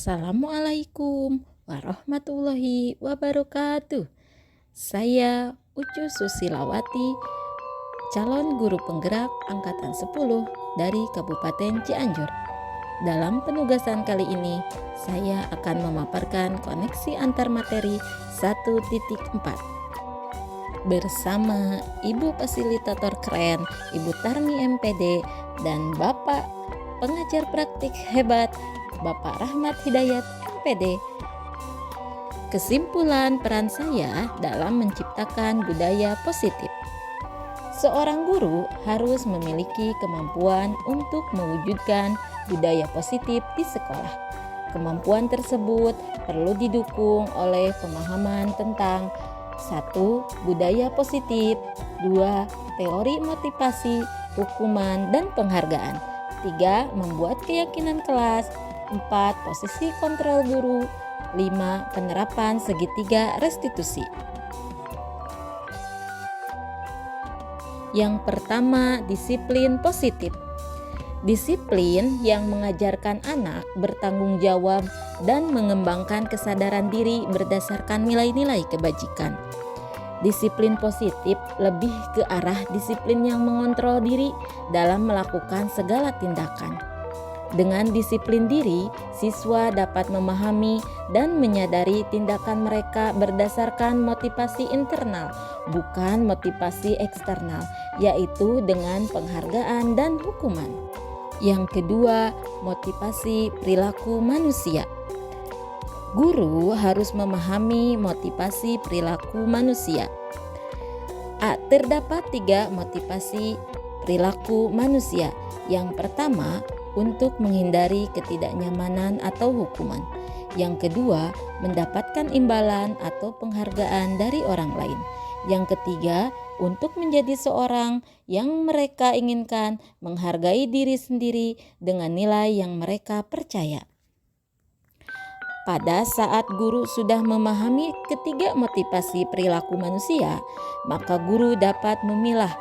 Assalamualaikum warahmatullahi wabarakatuh. Saya Ucu Susilawati, calon guru penggerak angkatan 10 dari Kabupaten Cianjur. Dalam penugasan kali ini, saya akan memaparkan koneksi antar materi 1.4 bersama Ibu Fasilitator Keren, Ibu Tarmi MPD, dan Bapak Pengajar Praktik Hebat, Bapak Rahmat Hidayat MPD. Kesimpulan peran saya dalam menciptakan budaya positif. Seorang guru harus memiliki kemampuan untuk mewujudkan budaya positif di sekolah. Kemampuan tersebut perlu didukung oleh pemahaman tentang 1. Budaya positif, 2. Teori motivasi, hukuman, dan penghargaan, 3. Membuat keyakinan kelas, 4. Posisi kontrol guru, 5. Penerapan segitiga restitusi. Yang pertama, disiplin positif. Disiplin yang mengajarkan anak bertanggung jawab dan mengembangkan kesadaran diri berdasarkan nilai-nilai kebajikan. Disiplin positif lebih ke arah disiplin yang mengontrol diri dalam melakukan segala tindakan. Dengan disiplin diri, siswa dapat memahami dan menyadari tindakan mereka berdasarkan motivasi internal, bukan motivasi eksternal, yaitu dengan penghargaan dan hukuman. Yang kedua, motivasi perilaku manusia. Guru harus memahami motivasi perilaku manusia. Terdapat 3 motivasi perilaku manusia. Yang pertama, untuk menghindari ketidaknyamanan atau hukuman. Yang kedua, mendapatkan imbalan atau penghargaan dari orang lain. Yang ketiga, untuk menjadi seorang yang mereka inginkan, menghargai diri sendiri dengan nilai yang mereka percaya. Pada saat guru sudah memahami ketiga motivasi perilaku manusia, maka guru dapat memilah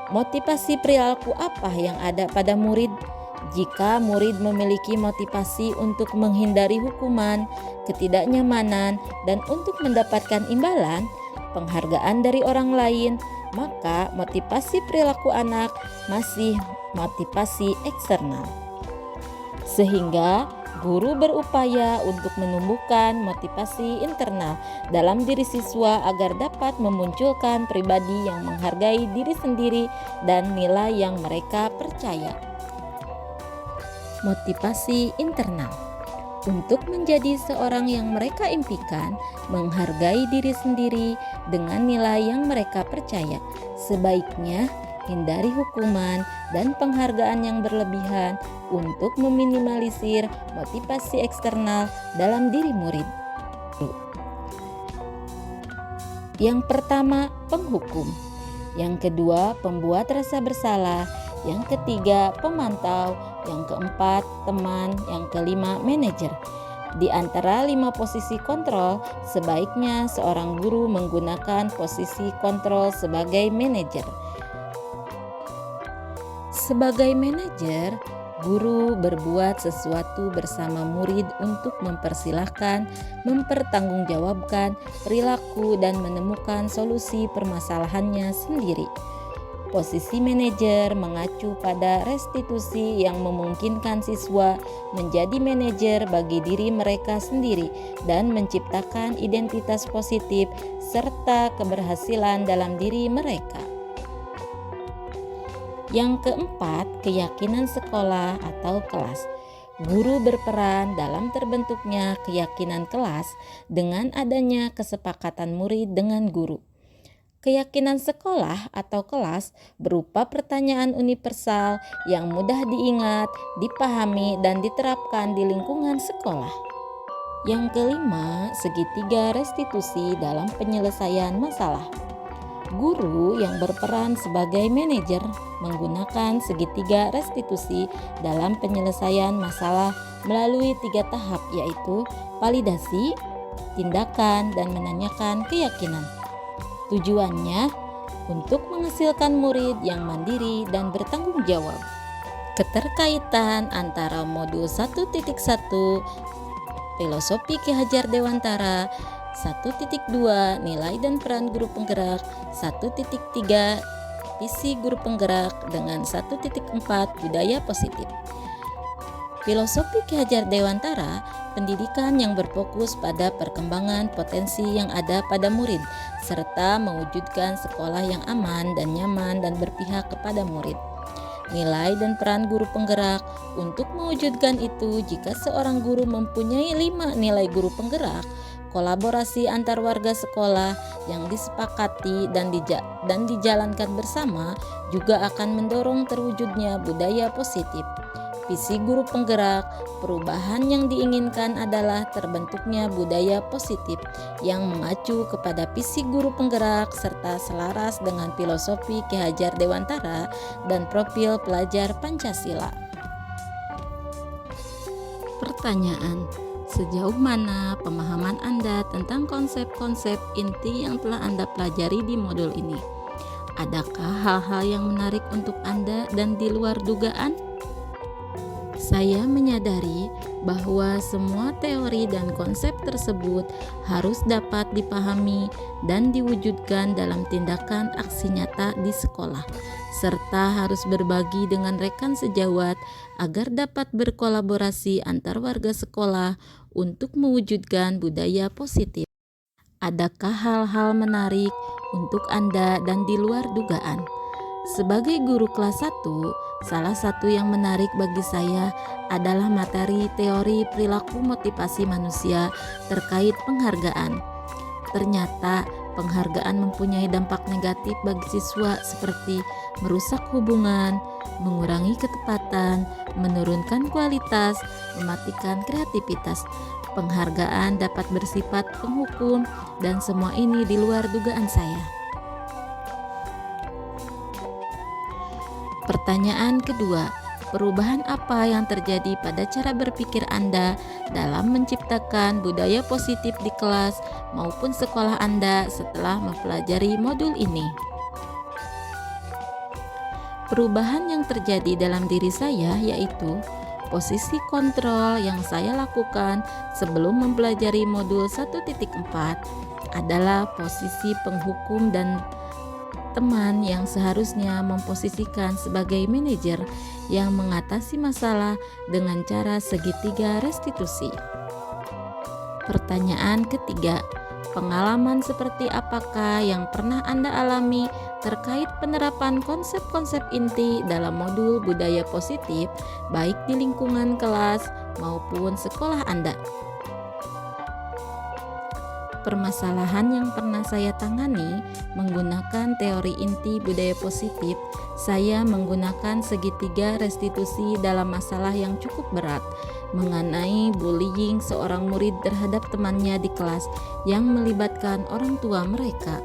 motivasi perilaku apa yang ada pada murid. Jika murid memiliki motivasi untuk menghindari hukuman, ketidaknyamanan, dan untuk mendapatkan imbalan, penghargaan dari orang lain, maka motivasi perilaku anak masih motivasi eksternal. Sehingga guru berupaya untuk menumbuhkan motivasi internal dalam diri siswa agar dapat memunculkan pribadi yang menghargai diri sendiri dan nilai yang mereka percaya. Motivasi internal untuk menjadi seorang yang mereka impikan, menghargai diri sendiri dengan nilai yang mereka percaya. Sebaiknya hindari hukuman dan penghargaan yang berlebihan untuk meminimalisir motivasi eksternal dalam diri murid. Yang pertama, penghukum. Yang kedua, pembuat rasa bersalah. Yang ketiga, pemantau. Yang keempat, teman. Yang kelima, manajer. Di antara 5 posisi kontrol, sebaiknya seorang guru menggunakan posisi kontrol sebagai manajer. Sebagai manajer, guru berbuat sesuatu bersama murid untuk mempersilahkan, mempertanggungjawabkan perilaku dan menemukan solusi permasalahannya sendiri. Posisi manajer mengacu pada restitusi yang memungkinkan siswa menjadi manajer bagi diri mereka sendiri dan menciptakan identitas positif serta keberhasilan dalam diri mereka. Yang keempat, keyakinan sekolah atau kelas. Guru berperan dalam terbentuknya keyakinan kelas dengan adanya kesepakatan murid dengan guru. Keyakinan sekolah atau kelas berupa pertanyaan universal yang mudah diingat, dipahami, dan diterapkan di lingkungan sekolah. Yang kelima, segitiga restitusi dalam penyelesaian masalah. Guru yang berperan sebagai manajer menggunakan segitiga restitusi dalam penyelesaian masalah melalui 3 tahap, yaitu validasi, tindakan, dan menanyakan keyakinan. Tujuannya untuk menghasilkan murid yang mandiri dan bertanggung jawab. Keterkaitan antara modul 1.1 Filosofi Ki Hajar Dewantara. 1.2 Nilai dan peran guru penggerak. 1.3 Visi guru penggerak dengan 1.4 Budaya positif. Filosofi Ki Hajar Dewantara, pendidikan yang berfokus pada perkembangan potensi yang ada pada murid, serta mewujudkan sekolah yang aman dan nyaman dan berpihak kepada murid. Nilai dan peran guru penggerak. Untuk mewujudkan itu, jika seorang guru mempunyai 5 nilai guru penggerak, kolaborasi antar warga sekolah yang disepakati dan dijalankan bersama juga akan mendorong terwujudnya budaya positif. Visi guru penggerak. Perubahan yang diinginkan adalah terbentuknya budaya positif yang mengacu kepada visi guru penggerak serta selaras dengan filosofi Ki Hajar Dewantara dan profil pelajar Pancasila. Pertanyaan: sejauh mana pemahaman Anda tentang konsep-konsep inti yang telah Anda pelajari di modul ini? Adakah hal-hal yang menarik untuk Anda dan di luar dugaan? Saya menyadari bahwa semua teori dan konsep tersebut harus dapat dipahami dan diwujudkan dalam tindakan aksi nyata di sekolah, serta harus berbagi dengan rekan sejawat agar dapat berkolaborasi antar warga sekolah untuk mewujudkan budaya positif. Adakah hal-hal menarik untuk Anda dan di luar dugaan? Sebagai guru kelas 1, salah satu yang menarik bagi saya adalah materi teori perilaku motivasi manusia terkait penghargaan. Ternyata penghargaan mempunyai dampak negatif bagi siswa seperti merusak hubungan, mengurangi ketepatan, menurunkan kualitas, mematikan kreativitas. Penghargaan dapat bersifat penghukum dan semua ini di luar dugaan saya. Pertanyaan kedua, perubahan apa yang terjadi pada cara berpikir Anda dalam menciptakan budaya positif di kelas maupun sekolah Anda setelah mempelajari modul ini? Perubahan yang terjadi dalam diri saya yaitu posisi kontrol yang saya lakukan sebelum mempelajari modul 1.4 adalah posisi penghukum dan teman yang seharusnya memposisikan sebagai manajer yang mengatasi masalah dengan cara segitiga restitusi. Pertanyaan ketiga, pengalaman seperti apakah yang pernah Anda alami terkait penerapan konsep-konsep inti dalam modul budaya positif baik di lingkungan kelas maupun sekolah Anda? Permasalahan yang pernah saya tangani menggunakan teori inti budaya positif, saya menggunakan segitiga restitusi dalam masalah yang cukup berat mengenai bullying seorang murid terhadap temannya di kelas yang melibatkan orang tua mereka.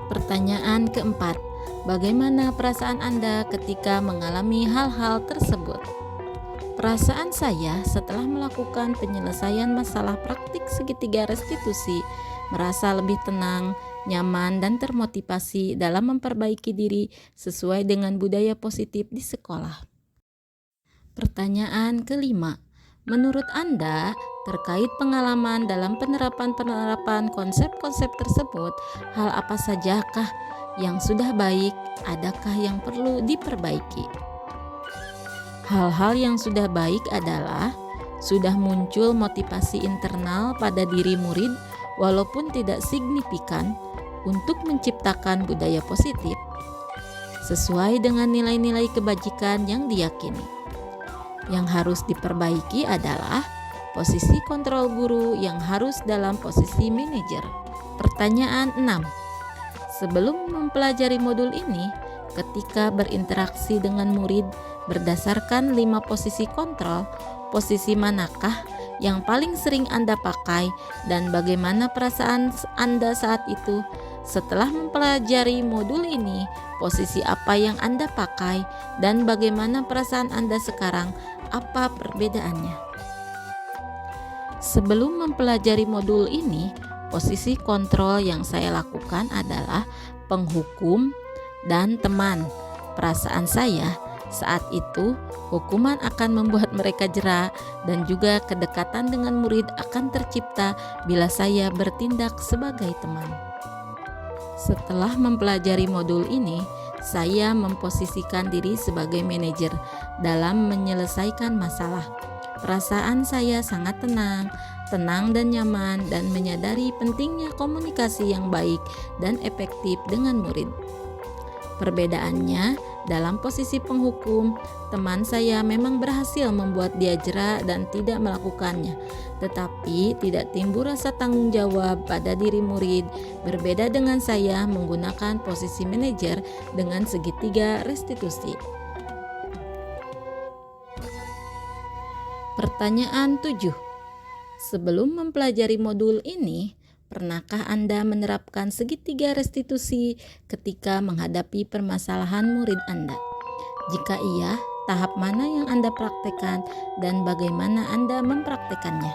Pertanyaan keempat, bagaimana perasaan Anda ketika mengalami hal-hal tersebut? Perasaan saya setelah melakukan penyelesaian masalah praktik segitiga restitusi merasa lebih tenang, nyaman, dan termotivasi dalam memperbaiki diri sesuai dengan budaya positif di sekolah. Pertanyaan kelima, menurut Anda terkait pengalaman dalam penerapan konsep-konsep tersebut, hal apa sajakah yang sudah baik, adakah yang perlu diperbaiki? Hal-hal yang sudah baik adalah sudah muncul motivasi internal pada diri murid walaupun tidak signifikan untuk menciptakan budaya positif sesuai dengan nilai-nilai kebajikan yang diyakini. Yang harus diperbaiki adalah posisi kontrol guru yang harus dalam posisi manajer. Pertanyaan 6. Sebelum mempelajari modul ini, ketika berinteraksi dengan murid berdasarkan 5 posisi kontrol, posisi manakah yang paling sering Anda pakai dan bagaimana perasaan Anda saat itu? Setelah mempelajari modul ini, posisi apa yang Anda pakai dan bagaimana perasaan Anda sekarang? Apa perbedaannya? Sebelum mempelajari modul ini, posisi kontrol yang saya lakukan adalah penghukum dan teman. Perasaan saya Saat itu, hukuman akan membuat mereka jera dan juga kedekatan dengan murid akan tercipta bila saya bertindak sebagai teman. Setelah mempelajari modul ini, saya memposisikan diri sebagai manajer dalam menyelesaikan masalah. Perasaan saya sangat tenang dan nyaman, dan menyadari pentingnya komunikasi yang baik dan efektif dengan murid. Perbedaannya, dalam posisi penghukum, teman saya memang berhasil membuat dia jera dan tidak melakukannya, tetapi tidak timbul rasa tanggung jawab pada diri murid. Berbeda dengan saya menggunakan posisi manajer dengan segitiga restitusi. Pertanyaan 7. Sebelum mempelajari modul ini, pernahkah Anda menerapkan segitiga restitusi ketika menghadapi permasalahan murid Anda? Jika iya, tahap mana yang Anda praktekkan dan bagaimana Anda mempraktekannya?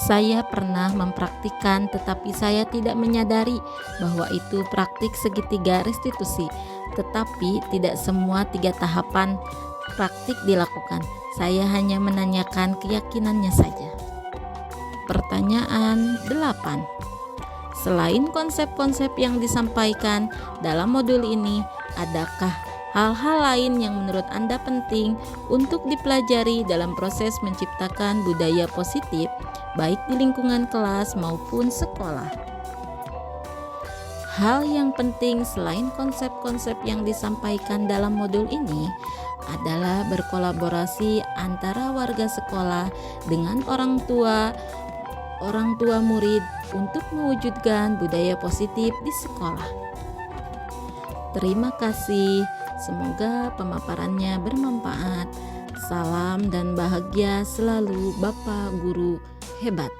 Saya pernah mempraktikkan, tetapi saya tidak menyadari bahwa itu praktik segitiga restitusi. Tetapi tidak semua 3 tahapan praktik dilakukan. Saya hanya menanyakan keyakinannya saja. Pertanyaan 8. Selain konsep-konsep yang disampaikan dalam modul ini, adakah hal-hal lain yang menurut Anda penting untuk dipelajari dalam proses menciptakan budaya positif, baik di lingkungan kelas maupun sekolah? Hal yang penting selain konsep-konsep yang disampaikan dalam modul ini adalah berkolaborasi antara warga sekolah dengan orang tua murid untuk mewujudkan budaya positif di sekolah. Terima kasih, semoga pemaparannya bermanfaat. Salam dan bahagia selalu, Bapak Guru hebat.